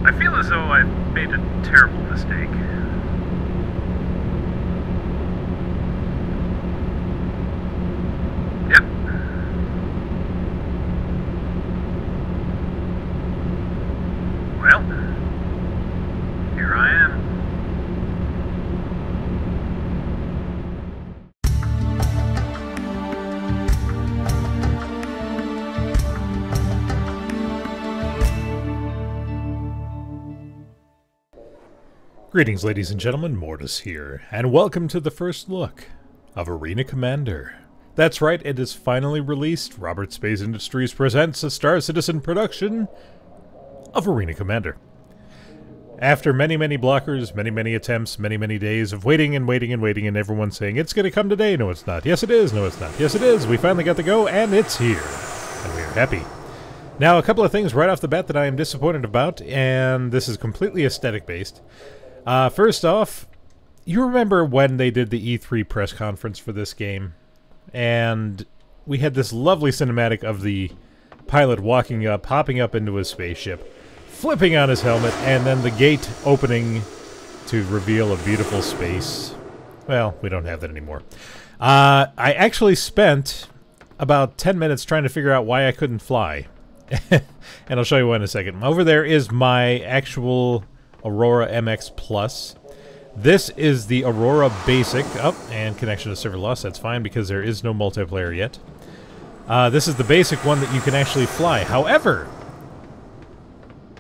I feel as though I've made a terrible mistake. Yep. Well, here I am. Greetings, ladies and gentlemen, Mortus here, and welcome to the first look of Arena Commander. That's right, it is finally released. Robert Space Industries presents a Star Citizen production of Arena Commander. After many, many blockers, many attempts, many days of waiting and waiting and waiting, and everyone saying, it's going to come today, no it's not, yes it is, no it's not, yes it is, we finally got the go, and it's here. And we are happy. Now, a couple of things right off the bat that I am disappointed about, and this is completely aesthetic-based. First off, you remember when they did the E3 press conference for this game? And we had this lovely cinematic of the pilot walking up, hopping up into his spaceship, flipping on his helmet, and then the gate opening to reveal a beautiful space. Well, we don't have that anymore. I actually spent about 10 minutes trying to figure out why I couldn't fly. And I'll show you why in a second. Over there is my actual Aurora MX Plus. This is the Aurora Basic. Oh, and connection to server lost. That's fine because there is no multiplayer yet. This is the basic one that you can actually fly. However,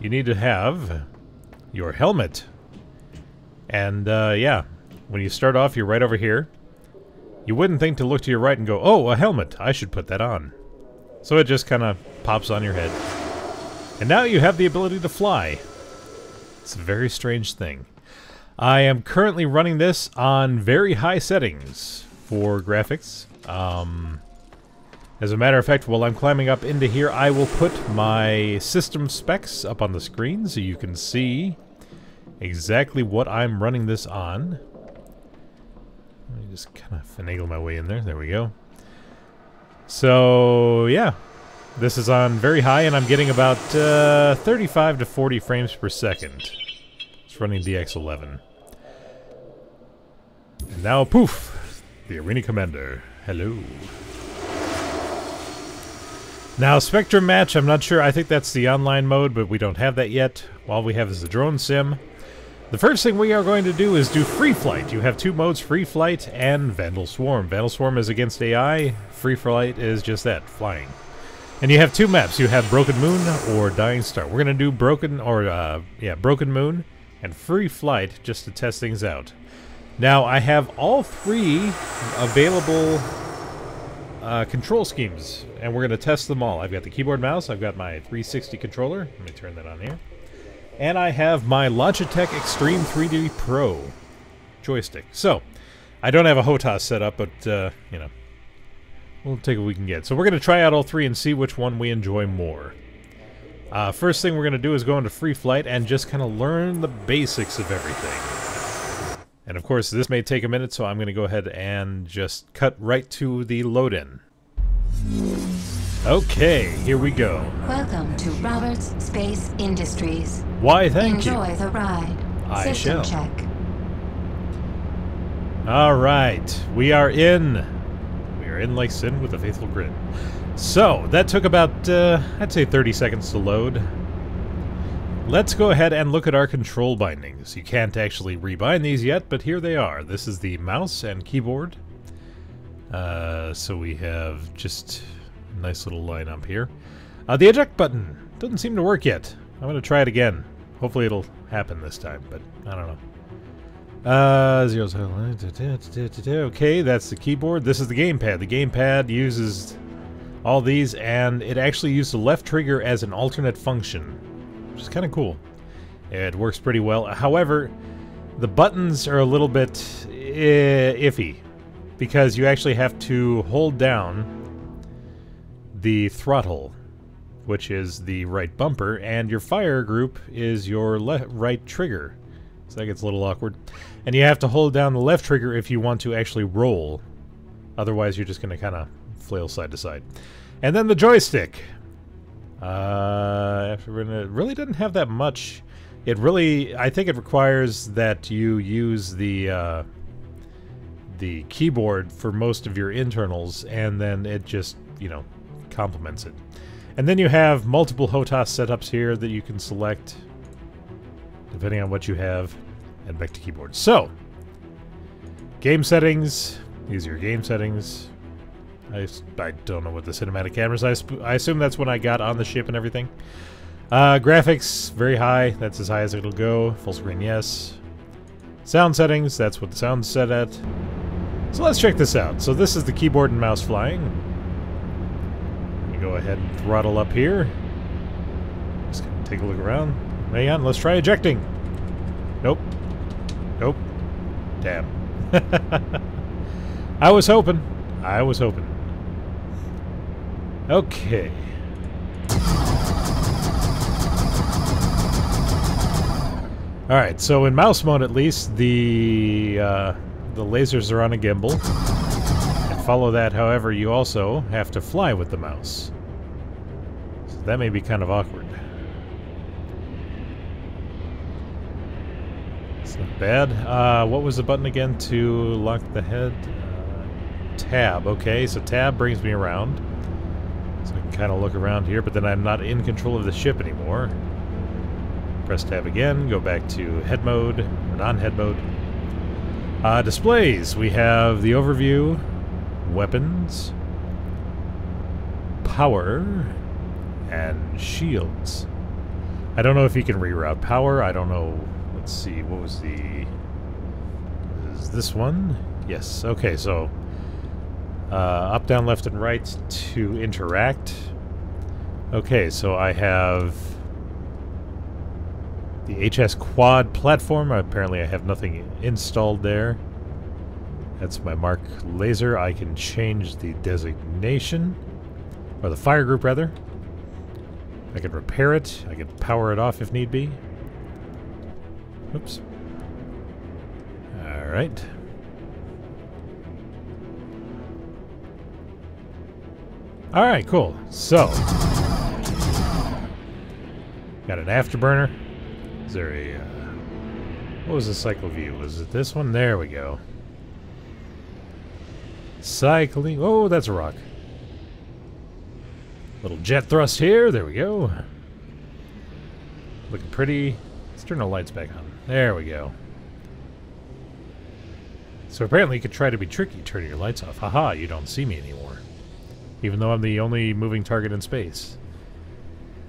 you need to have your helmet. And yeah, when you start off, you're right over here. You wouldn't think to look to your right and go, oh, a helmet. I should put that on. So it just kind of pops on your head. And now you have the ability to fly. It's a very strange thing. I am currently running this on very high settings for graphics. As a matter of fact, while I'm climbing up into here, I will put my system specs up on the screen so you can see exactly what I'm running this on. Let me just kind of finagle my way in there. There we go. So, yeah. This is on very high, and I'm getting about 35 to 40 frames per second. It's running DX11. And now, poof! The Arena Commander. Hello. Now, Spectrum Match, I'm not sure. I think that's the online mode, but we don't have that yet. All we have is the drone sim. The first thing we are going to do is do Free Flight. You have two modes, Free Flight and Vandal Swarm. Vandal Swarm is against AI. Free Flight is just that, flying. And you have two maps. You have Broken Moon or Dying Star. We're going to do Broken Moon and Free Flight just to test things out. Now, I have all three available control schemes, and we're going to test them all. I've got the keyboard mouse. I've got my 360 controller. Let me turn that on here. And I have my Logitech Extreme 3D Pro joystick. So, I don't have a HOTAS set up, but, you know. We'll take what we can get. So we're going to try out all three and see which one we enjoy more. First thing we're going to do is go into Free Flight and just kind of learn the basics of everything. And of course, this may take a minute, so I'm going to go ahead and just cut right to the load-in. Okay, here we go. Welcome to Roberts Space Industries. Why, thank you. Enjoy the ride. I shall. Check. All right, we are in. In like sin with a faithful grin. So, that took about, I'd say 30 seconds to load. Let's go ahead and look at our control bindings. You can't actually rebind these yet, but here they are. This is the mouse and keyboard. So we have just a nice little line up here. The eject button doesn't seem to work yet. I'm going to try it again. Hopefully it'll happen this time, but I don't know. Okay, that's the keyboard. This is the gamepad. The gamepad uses all these, and it actually uses the left trigger as an alternate function, which is kind of cool. It works pretty well. However, the buttons are a little bit iffy, because you actually have to hold down the throttle, which is the right bumper, and your fire group is your right trigger. So that gets a little awkward. And you have to hold down the left trigger if you want to actually roll. Otherwise, you're just going to kind of flail side to side. And then the joystick. It really doesn't have that much. It really, I think it requires that you use the keyboard for most of your internals, and then it just, you know, complements it. And then you have multiple HOTAS setups here that you can select depending on what you have, and back to keyboard. So, game settings. These are your game settings. I don't know what the cinematic cameras. I assume that's when I got on the ship and everything. Graphics, very high. That's as high as it'll go. Full screen, yes. Sound settings, that's what the sound's set at. So let's check this out. So this is the keyboard and mouse flying. Let me go ahead and throttle up here. Just gonna take a look around. Hang on, let's try ejecting. Nope. Nope. Damn. I was hoping. I was hoping. Okay. Alright, so in mouse mode at least, the lasers are on a gimbal. And follow that, however, you also have to fly with the mouse. So that may be kind of awkward. It's not bad. What was the button again to lock the head? Tab. Okay, so tab brings me around. So I can kind of look around here, but then I'm not in control of the ship anymore. Press tab again, go back to head mode, or non-head mode. Displays. We have the overview, weapons, power, and shields. I don't know if you can reroute power. I don't know. Let's see, what was the... Is this one? Yes, okay, so... up, down, left, and right to interact. Okay, so I have... the HS Quad platform. Apparently I have nothing installed there. That's my Mark laser. I can change the designation. Or the fire group, rather. I can repair it. I can power it off if need be. Oops. Alright. Alright, cool. So. Got an afterburner. Is there a... what was the cycle view? Was it this one? There we go. Cycling... Oh, that's a rock. Little jet thrust here. There we go. Looking pretty. Let's turn the lights back on. There we go. So apparently you could try to be tricky turning your lights off. Haha, you don't see me anymore. Even though I'm the only moving target in space.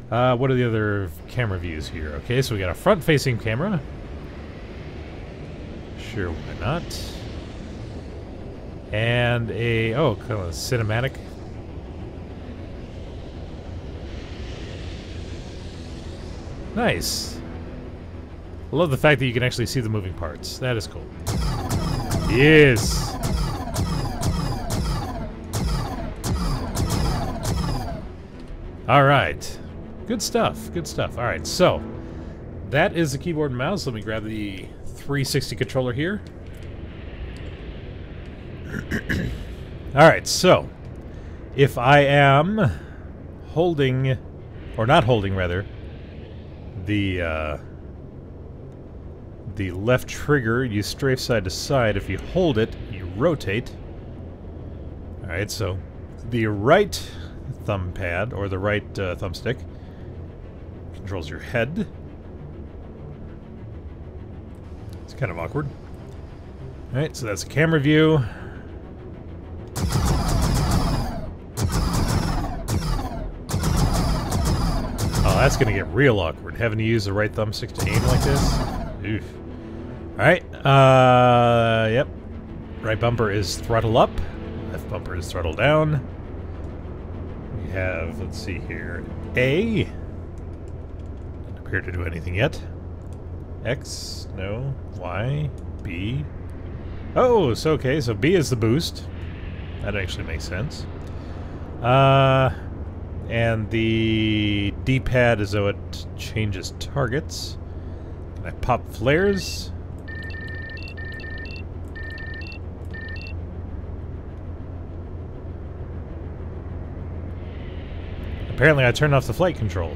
What are the other camera views here? Okay, so we got a front-facing camera. Sure, why not? And a... oh, kind of cinematic. Nice. I love the fact that you can actually see the moving parts. That is cool. Yes! Alright. Good stuff. Good stuff. Alright, so that is the keyboard and mouse. Let me grab the 360 controller here. Alright, so if I am holding, or not holding rather, the left trigger, you strafe side to side. If you hold it, you rotate. Alright, so the right thumb pad, or the right thumbstick, controls your head. It's kind of awkward. Alright, so that's a camera view. Oh, that's gonna get real awkward, having to use the right thumbstick to aim like this. Oof. Alright, yep. Right bumper is throttle up. Left bumper is throttle down. We have, let's see here, A. Doesn't appear to do anything yet. X, no. Y, B. Oh, so okay, so B is the boost. That actually makes sense. And the D-pad is though it changes targets. Can I pop flares? Apparently I turned off the flight control.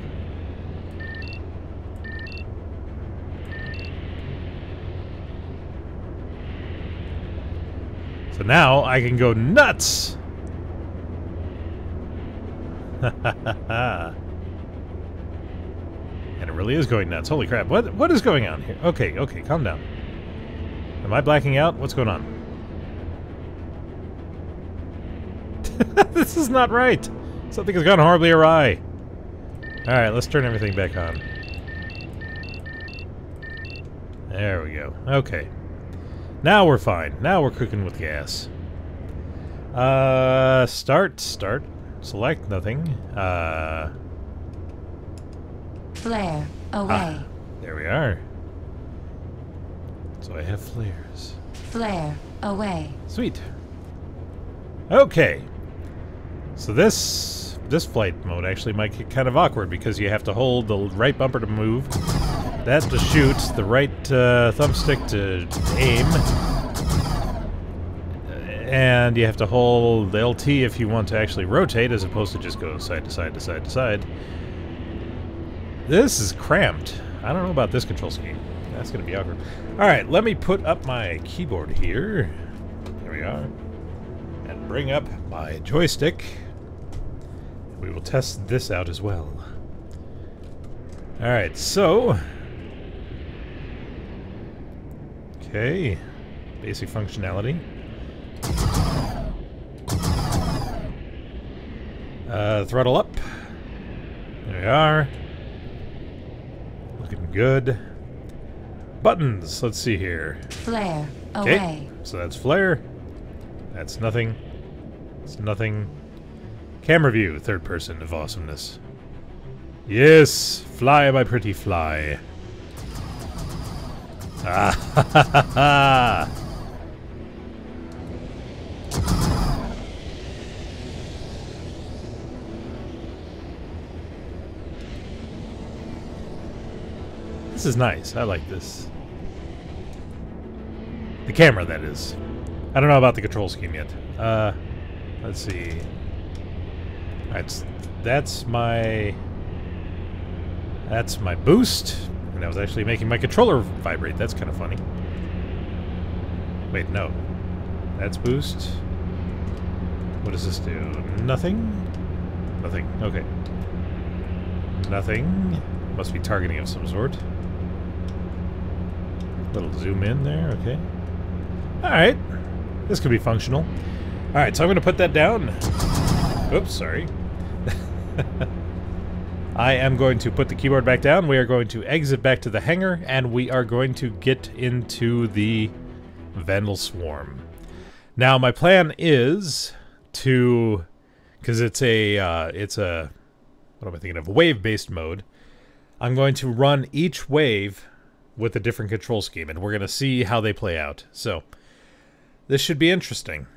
So now I can go nuts! And it really is going nuts. Holy crap. What is going on here? Okay, calm down. Am I blacking out? What's going on? This is not right! Something has gone horribly awry. Alright, let's turn everything back on. There we go. Okay. Now we're fine. Now we're cooking with gas. Start. Select nothing. Flare away. There we are. So I have flares. Flare away. Sweet. Okay. So this flight mode actually might get kind of awkward because you have to hold the right bumper to move, that to shoot, the right thumbstick to aim, and you have to hold the LT if you want to actually rotate as opposed to just go side to side to side to side. This is cramped. I don't know about this control scheme. That's going to be awkward. Alright, let me put up my keyboard here. There we are. And bring up my joystick. We will test this out as well. Alright, so... Okay. Basic functionality. Throttle up. There we are. Looking good. Buttons, let's see here. Flare Okay, away. so that's flare. That's nothing. It's nothing. Camera view, third person of awesomeness. Yes, fly, my pretty fly. Ah, ha, ha, ha, ha. This is nice. I like this. The camera, that is. I don't know about the control scheme yet. Let's see. That's my boost, and I was actually making my controller vibrate. That's kind of funny. Wait, no. That's boost. What does this do? Nothing? Nothing. Okay. Nothing. Must be targeting of some sort. Little zoom in there, okay. Alright. This could be functional. Alright, so I'm going to put that down. Oops, sorry. I am going to put the keyboard back down. We are going to exit back to the hangar, and we are going to get into the Vandal Swarm. Now, my plan is to, because it's a, what am I thinking of? Wave-based mode. I'm going to run each wave with a different control scheme, and we're going to see how they play out. So, this should be interesting,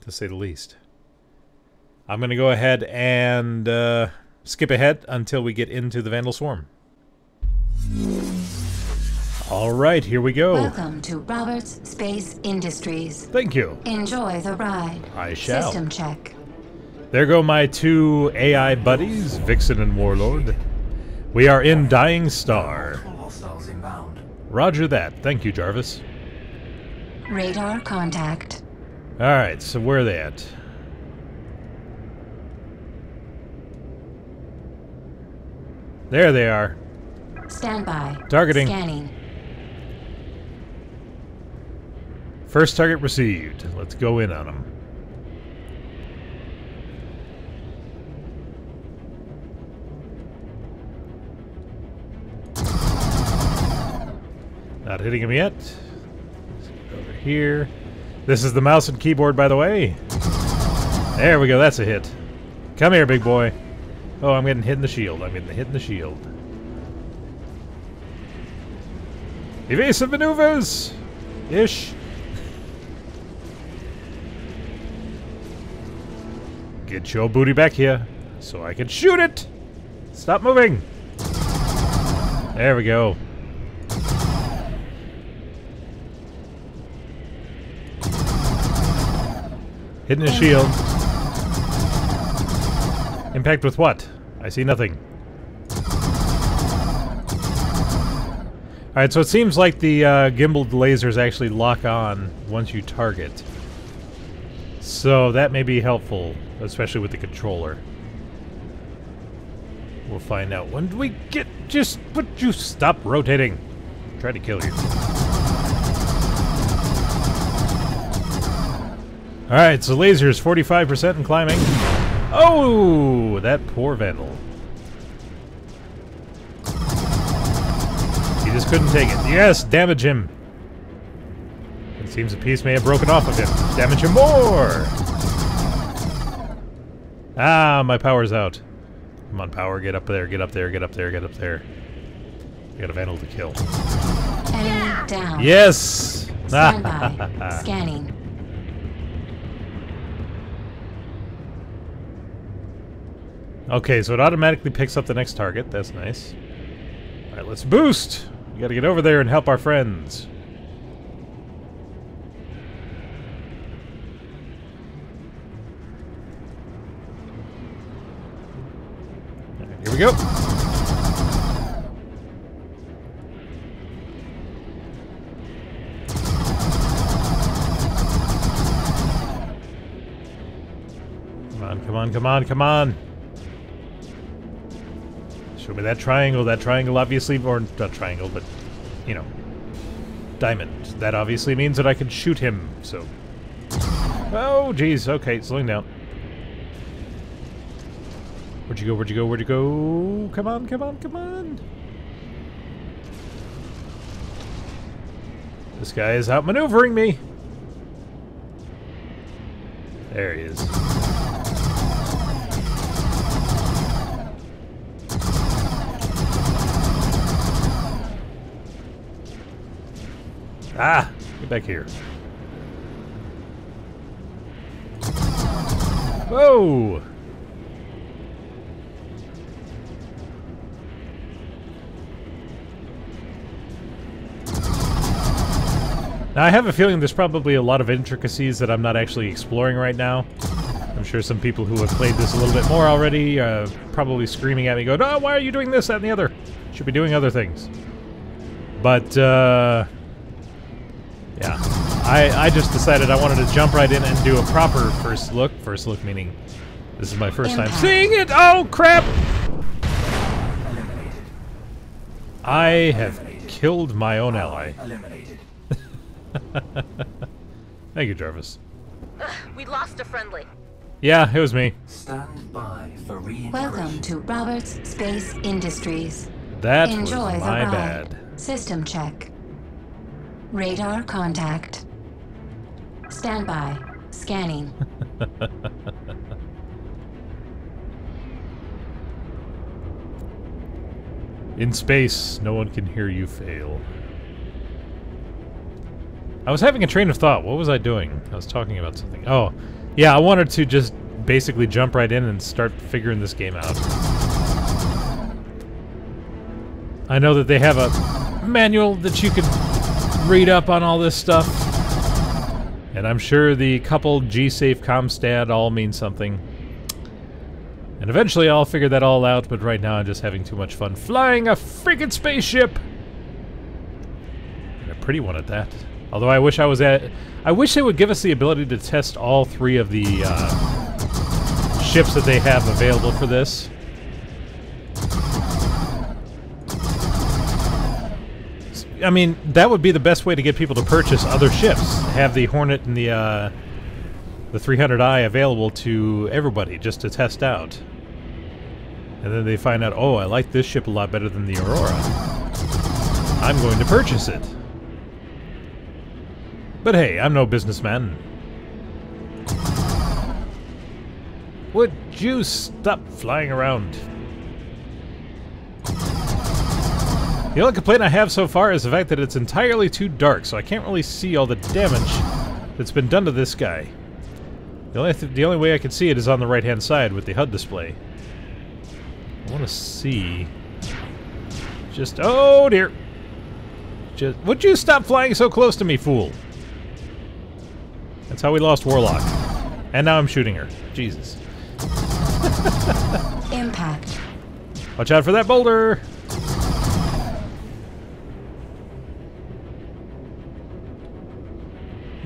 to say the least. I'm going to go ahead and skip ahead until we get into the Vandal Swarm. Alright, here we go. Welcome to Roberts Space Industries. Thank you. Enjoy the ride. I shall. System check. There go my two AI buddies, Vixen and Warlord. We are in Dying Star. Roger that. Thank you, Jarvis. Radar contact. Alright, so where are they at? There they are. Standby. Targeting. Scanning. First target received. Let's go in on them. Not hitting him yet. Over here. This is the mouse and keyboard, by the way. There we go. That's a hit. Come here, big boy. Oh, I'm getting hit in the shield. I'm getting hit in the shield. Evasive maneuvers! Ish. Get your booty back here so I can shoot it! Stop moving! There we go. Hitting his shield. Impact with what? I see nothing. Alright, so it seems like the gimbaled lasers actually lock on once you target. So that may be helpful, especially with the controller. We'll find out. When do we get... Just... Would you stop rotating? Try to kill you. Alright, so lasers, 45% in climbing. Oh! That poor Vandal. He just couldn't take it. Yes! Damage him! It seems a piece may have broken off of him. Damage him more! Ah, my power's out. Come on, power, get up there, get up there, get up there, get up there. You got a Vandal to kill. Enemy down. Yes! Stand by. Scanning. Okay, so it automatically picks up the next target. That's nice. Alright, let's boost! We gotta get over there and help our friends. Alright, here we go. Come on, come on, come on, come on! Show me that triangle. That triangle obviously, or not triangle, but, you know, diamond. That obviously means that I can shoot him, so... Oh, jeez. Okay, slowing down. Where'd you go? Where'd you go? Where'd you go? Come on, come on, come on! This guy is outmaneuvering me! There he is. Ah! Get back here. Whoa! Now, I have a feeling there's probably a lot of intricacies that I'm not actually exploring right now. I'm sure some people who have played this a little bit more already probably screaming at me, going, "Oh, why are you doing this, that, and the other? Should be doing other things." But, yeah, I just decided I wanted to jump right in and do a proper first look. First look meaning this is my first time seeing it. Oh, crap! I have killed my own ally. Thank you, Jarvis. We lost a friendly. Yeah, it was me. Stand by for reintegration. Welcome to Roberts Space Industries. That Enjoy was the my ride. bad. System check. Radar contact. Stand by. Scanning. In space, no one can hear you fail. I was having a train of thought. What was I doing? I was talking about something. Oh, yeah, I wanted to just basically jump right in and start figuring this game out. I know that they have a manual that you can read up on all this stuff. And I'm sure the coupled G-Safe Comstat all mean something. And eventually I'll figure that all out, but right now I'm just having too much fun flying a freaking spaceship! And a pretty one at that. Although I wish I was at... I wish they would give us the ability to test all three of the ships that they have available for this. I mean, that would be the best way to get people to purchase other ships. Have the Hornet and the 300i available to everybody just to test out. And then they find out, oh, I like this ship a lot better than the Aurora. I'm going to purchase it. But hey, I'm no businessman. Would you stop flying around? The only complaint I have so far is the fact that it's entirely too dark, so I can't really see all the damage that's been done to this guy. The only way I can see it is on the right-hand side with the HUD display. I want to see... Just... Oh, dear! Just... Would you stop flying so close to me, fool? That's how we lost Warlock. And now I'm shooting her. Jesus. Impact. Watch out for that boulder!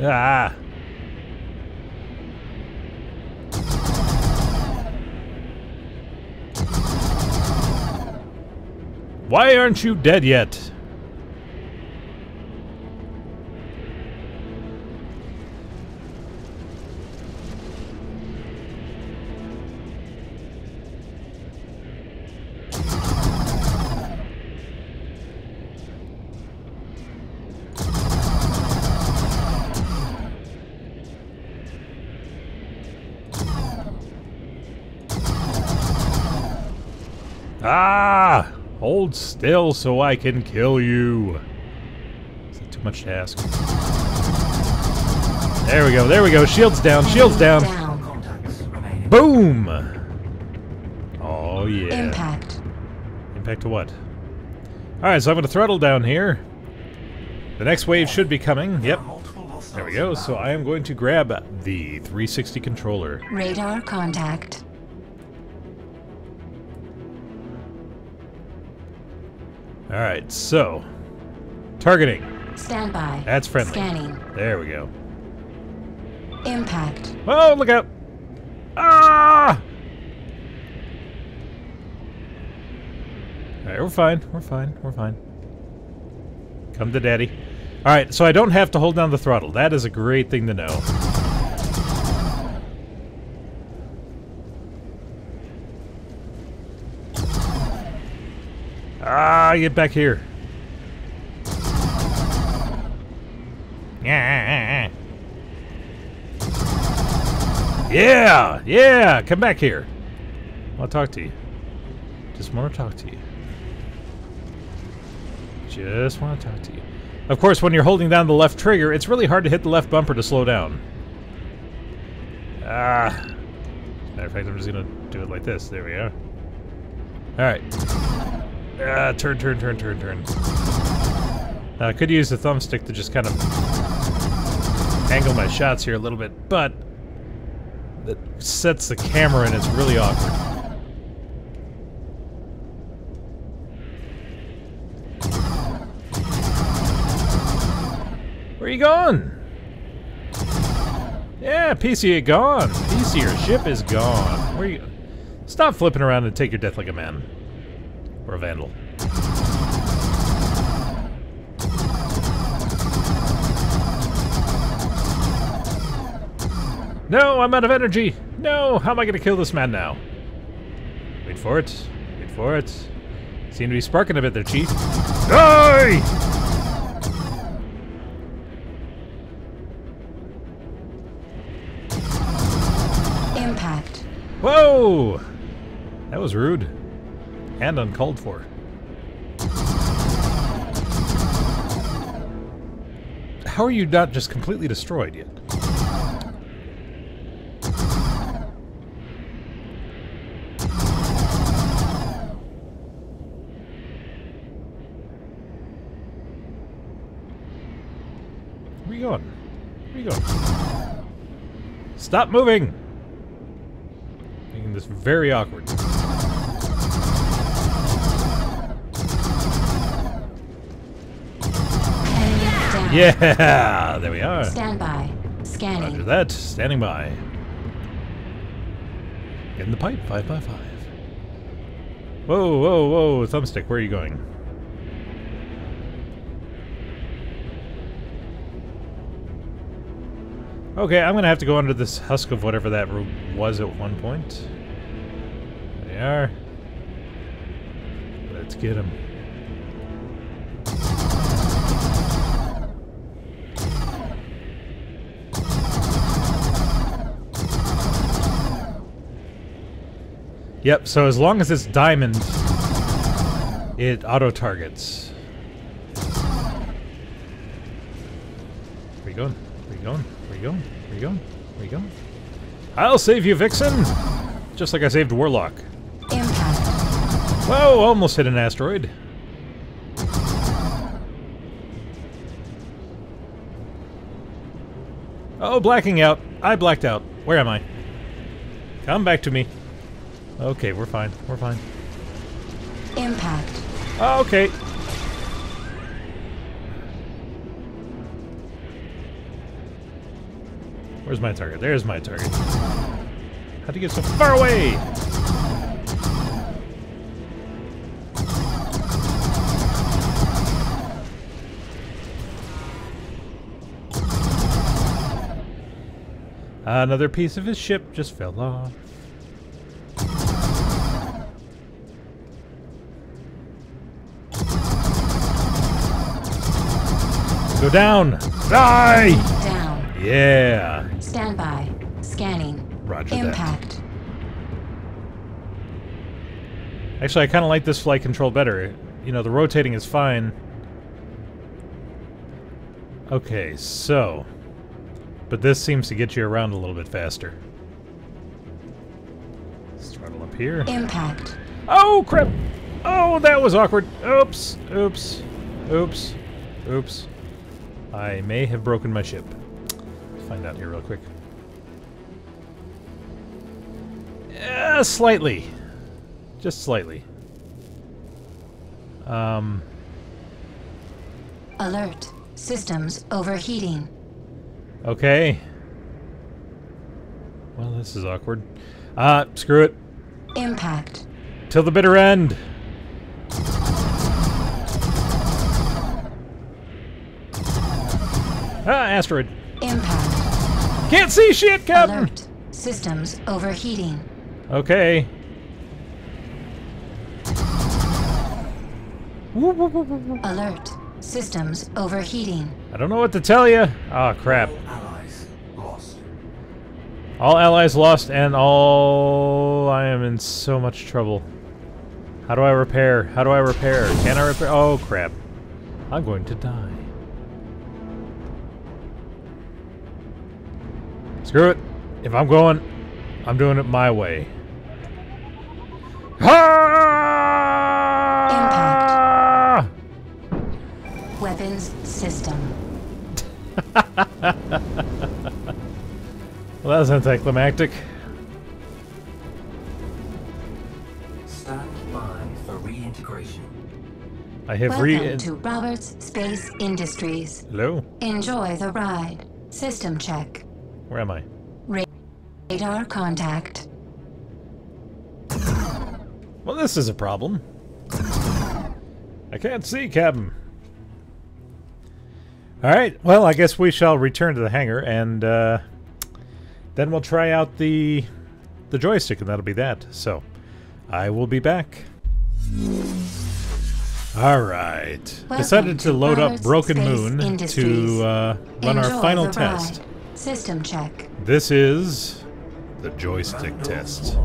Ah! Why aren't you dead yet? Ah! Hold still so I can kill you. Is that too much to ask? There we go, there we go. Shields down, shields down. Contacts remaining. Boom! Oh, yeah. Impact. Impact to what? Alright, so I'm going to throttle down here. The next wave should be coming. Yep. Multiple hostiles There we go. So I am going to grab the 360 controller. Radar contact. Alright, so. Targeting. Standby. That's friendly. Scanning. There we go. Impact. Oh, look out! Ah! Alright, we're fine. We're fine. We're fine. Come to daddy. Alright, so I don't have to hold down the throttle. That is a great thing to know. Ah, get back here. Yeah, yeah, come back here. I want to talk to you. Just want to talk to you. Just want to talk to you. Of course, when you're holding down the left trigger, it's really hard to hit the left bumper to slow down. Ah. Matter of fact, I'm just going to do it like this. There we are. Alright. Turn. Now, I could use the thumbstick to just kind of angle my shots here a little bit, but that sets the camera and it's really awkward. Where are you going? Yeah, PC gone. PC, your ship is gone. Where are you? Stop flipping around and take your death like a man. Or a vandal. No, I'm out of energy. No, how am I going to kill this man now? Wait for it. Wait for it. Seem to be sparking a bit there, Chief. Die! Impact. Whoa! That was rude. And uncalled for. How are you not just completely destroyed yet? Where are you going? Where are you going? Stop moving! Making this very awkward. Yeah! There we are. Standby. Scanning. Roger that. Standing by. Get in the pipe. 5x5. Whoa, whoa, whoa. Thumbstick, where are you going? Okay, I'm gonna have to go under this husk of whatever that was at one point. There they are. Let's get him. Yep, so as long as it's diamond, it auto-targets. Where you going? Where you going? Where you going? Where you going? Where you going? I'll save you, Vixen! Just like I saved Warlock. Impact. Whoa, almost hit an asteroid. Oh, blacking out. I blacked out. Where am I? Come back to me. Okay, we're fine. We're fine. Impact. Okay. Where's my target? There's my target. How'd you get so far away? Another piece of his ship just fell off. Go down! Die! Down. Yeah! Standby. Scanning. Roger Impact. that. Actually, I kind of like this flight control better. You know, the rotating is fine. Okay, so... But this seems to get you around a little bit faster. Let's throttle up here. Impact. Oh, crap! Oh, that was awkward. Oops. Oops. Oops. Oops. I may have broken my ship. Let's find out here real quick. Slightly. Just slightly. Alert. Systems overheating. Okay. Well, this is awkward. Screw it. Impact. Till the bitter end. Asteroid. Impact. Can't see shit, Captain! Alert. Systems overheating. Okay. Alert. Systems overheating. I don't know what to tell you. Oh, crap. Allies lost. All allies lost and all... I am in so much trouble. How do I repair? How do I repair? Can I repair? Oh, crap. I'm going to die. Screw it. If I'm going, I'm doing it my way. Impact. Weapons system. Well, that was anticlimactic. Stand by for reintegration. I have Welcome to Roberts Space Industries. Hello? Enjoy the ride. System check. Where am I? Radar contact. Well, this is a problem. I can't see, Captain. Alright, well, I guess we shall return to the hangar, and then we'll try out the joystick, and that'll be that. So, I will be back. Alright. Decided to load up Roberts Broken Space Moon Industries. to run our Enjoy final the test. ride. System check. This is the joystick test.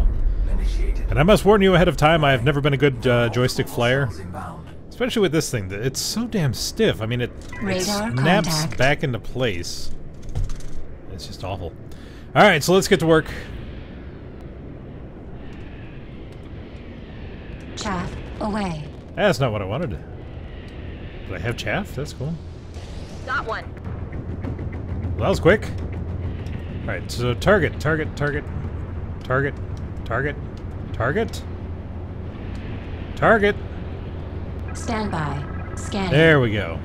Initiated. And I must warn you ahead of time, I have never been a good joystick flyer. Inbound. Especially with this thing. It's so damn stiff. I mean, it Radar snaps contact. back into place. It's just awful. Alright, so let's get to work. Chaff away. That's not what I wanted. Did I have chaff? That's cool. Got one. Well, that was quick. Alright, so target, target, target, target, target, target, target. Standby. Scanning. There we go.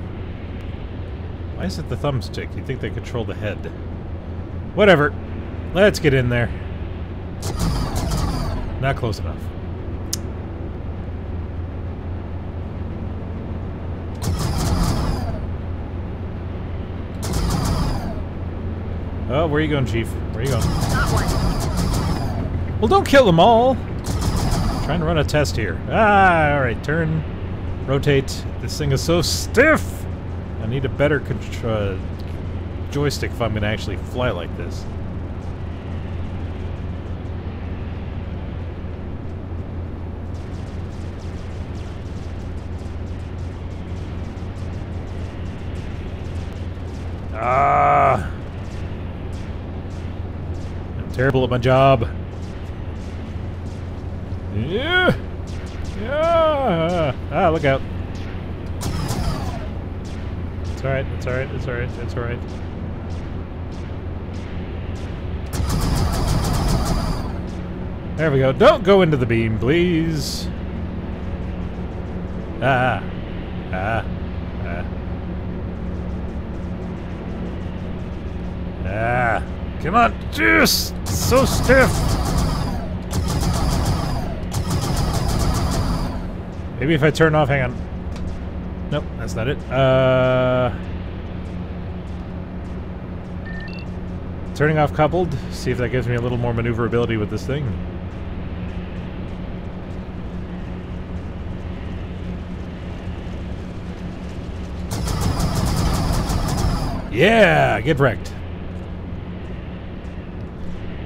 Why is it the thumbstick? You think they control the head? Whatever. Let's get in there. Not close enough. Oh, where are you going, Chief? Where are you going? Got one. Well, don't kill them all. Trying to run a test here. Ah, alright, turn, rotate. This thing is so stiff! I need a better joystick if I'm going to actually fly like this. Ah! I'm terrible at my job. Yeah! Yeah! Ah, look out. It's alright, it's alright, it's alright, it's alright. There we go. Don't go into the beam, please. Ah. Ah. Ah. Ah. Come on, juice! So stiff! Maybe if I turn off, hang on. Nope, that's not it. Turning off coupled, see if that gives me a little more maneuverability with this thing. Yeah, get wrecked.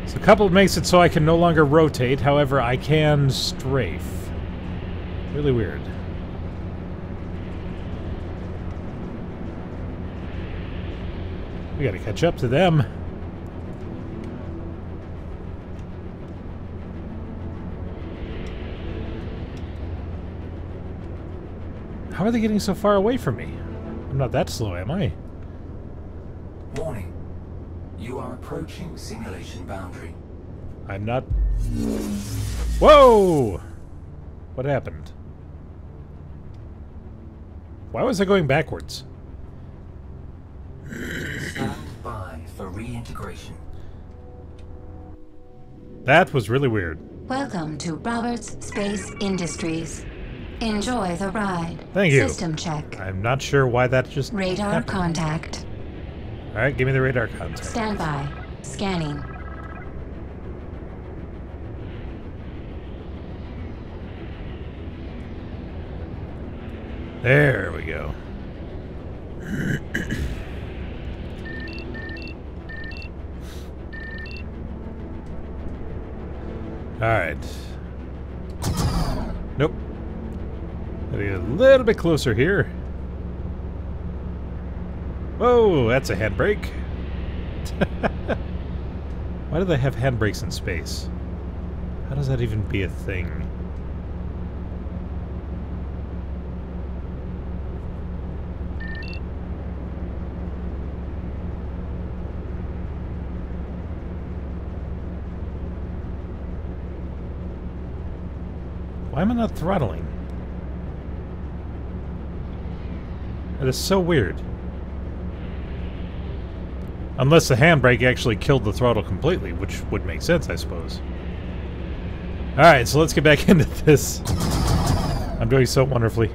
So coupled makes it so I can no longer rotate, however I can strafe. Really weird. We gotta catch up to them. How are they getting so far away from me? I'm not that slow, am I? Warning. You are approaching simulation boundary. I'm not... Whoa! What happened? Why was I going backwards? Stand by for reintegration. That was really weird. Welcome to Roberts Space Industries. Enjoy the ride. Thank you. System check. I'm not sure why that just Radar happened. contact. Alright, give me the radar contact. Stand by. Scanning. There we go. Alright. Nope. Gotta get a little bit closer here. Whoa, that's a handbrake. Why do they have handbrakes in space? How does that even be a thing? Why am I not throttling? That is so weird. Unless the handbrake actually killed the throttle completely, which would make sense, I suppose. Alright, so let's get back into this. I'm doing so wonderfully.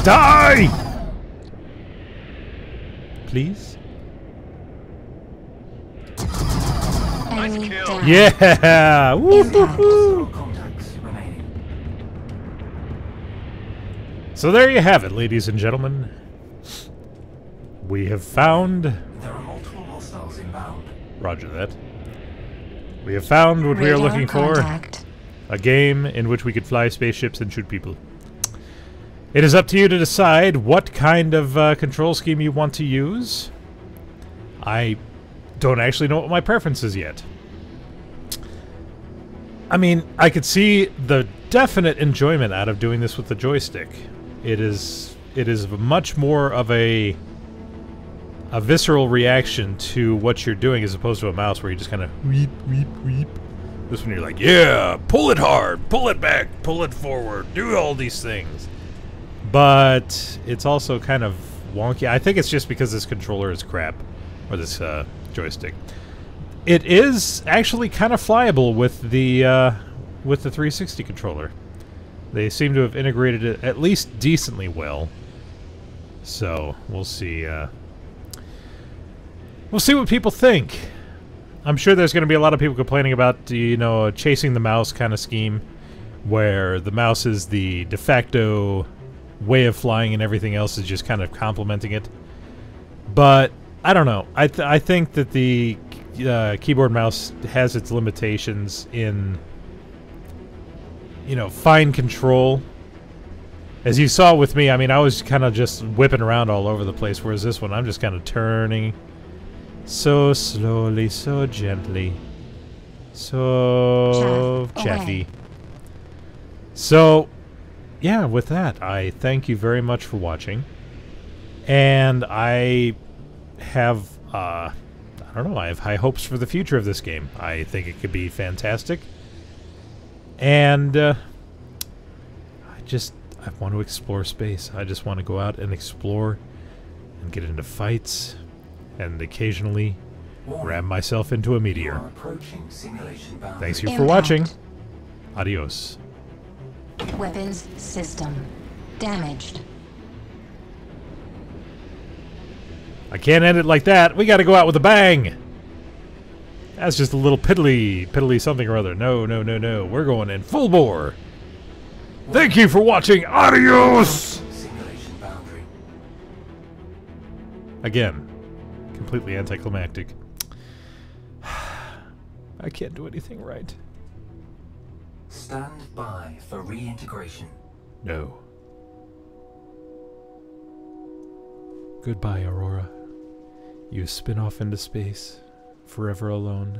Die! Please? Enemy kill. down. Yeah! Impact. No contacts remaining. So there you have it, ladies and gentlemen. We have found... There are multiple hostiles inbound. Roger that. We have found what we are Radar looking contact. for. A game in which we could fly spaceships and shoot people. It is up to you to decide what kind of control scheme you want to use. I don't actually know what my preference is yet. I mean, I could see the definite enjoyment out of doing this with the joystick. It is much more of a visceral reaction to what you're doing as opposed to a mouse where you just kind of weep, weep, weep. This one you're like, yeah, pull it hard, pull it back, pull it forward, do all these things. But it's also kind of wonky. I think it's just because this controller is crap, or this joystick. It is actually kind of flyable with the 360 controller. They seem to have integrated it at least decently well. So we'll see. We'll see what people think. I'm sure there's going to be a lot of people complaining about, you know, chasing the mouse kind of scheme, where the mouse is the de facto way of flying and everything else is just kind of complementing it. But I don't know. I think that the keyboard mouse has its limitations in, you know, fine control. As you saw with me, I mean, I was kind of just whipping around all over the place, whereas this one, I'm just kind of turning so slowly, so gently, so Chaff chaffy. away. So, yeah, with that, I thank you very much for watching. And I have, I I don't know, I have high hopes for the future of this game. I think it could be fantastic. And I want to explore space. I just want to go out and explore and get into fights and occasionally ram myself into a meteor. Approaching simulation boundary. Thanks you for Impact. watching. Adios. Weapons system damaged. I can't end it like that. We gotta go out with a bang. That's just a little piddly something or other. No, no, no, no. We're going in full bore. Thank you for watching. Adios! Simulation boundary. Again, completely anticlimactic. I can't do anything right. Stand by for reintegration. No. Goodbye, Aurora. You spin off into space, forever alone.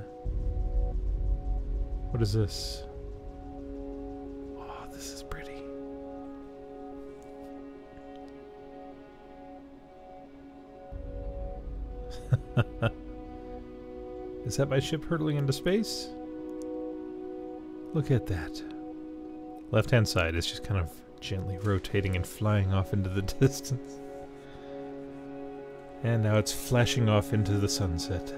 What is this? Oh, this is pretty. Is that my ship hurtling into space? Look at that. Left-hand side is just kind of gently rotating and flying off into the distance. And now it's flashing off into the sunset.